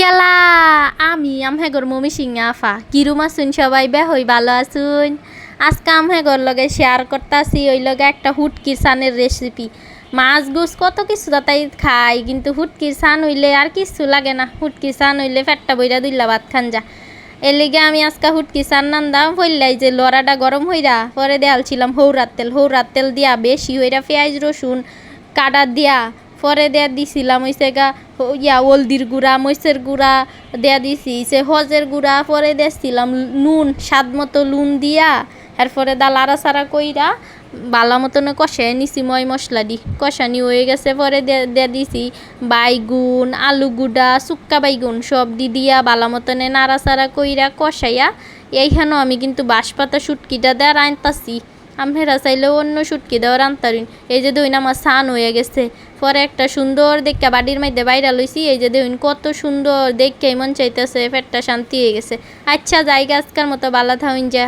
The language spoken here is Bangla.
গেলা আমি আমহেগর মমি সিংহা আফা কিরুম আসুন সবাই হই ভালো আসুন। আজকে আমহেগর লগে শেয়ার করতাছি ওই লগে একটা হুটকির সানের রেসিপি। মাছ গুছ কত কিছু তাই খাই, কিন্তু হুটকির সান হইলে আর কিছু লাগে না। হুটকির সান হইলে ফেটটা বইরা দুইলা ভাত খান যা। এর লিগে আমি আজকে হুটকি সান নান্দাম ফইলাই যে লড়াটা গরম হইরা পরে দেয়ালছিলাম হৌরার তেল দিয়া বেশি হইরা পেঁয়াজ রসুন কাটা দিয়া পরে দেয়া দিছিলাম হইছে গা হলদির গুঁড়া মরিচের গুঁড়া দেয়া দিছি সে হজের গুঁড়া পরে দিয়েছিলাম নুন স্বাদ মতো নুন দিয়া এরপরে দা লাড়া সাড়া কইরা বালা মতন কষায় নিছি ময় মশলা দি কষানি হয়ে গেছে পরে দেয়া দিছি বাইগুন আলু গুঁড়া শুক্কা বাইগুন সব দিয়া বালা মতনে নাড়াচাড়া কইরা কষাইয়া এইখানেও আমি কিন্তু বাঁশপাতা শুটকিটা দেওয়া রান্তাছি। আমরা চাইলেও অন্য শুটকি দেওয়া রান্তারিন। এই যে দইন আমার সান হয়ে গেছে পরে একটা সুন্দর দেখে বাড়ির মধ্যে বাইরা লইছি। এই যে দইন কত সুন্দর দেখে মন চাইতেছে পেটটা শান্তি হয়ে গেছে। আচ্ছা জায়গা আজকার মতো বালা থাউন যা।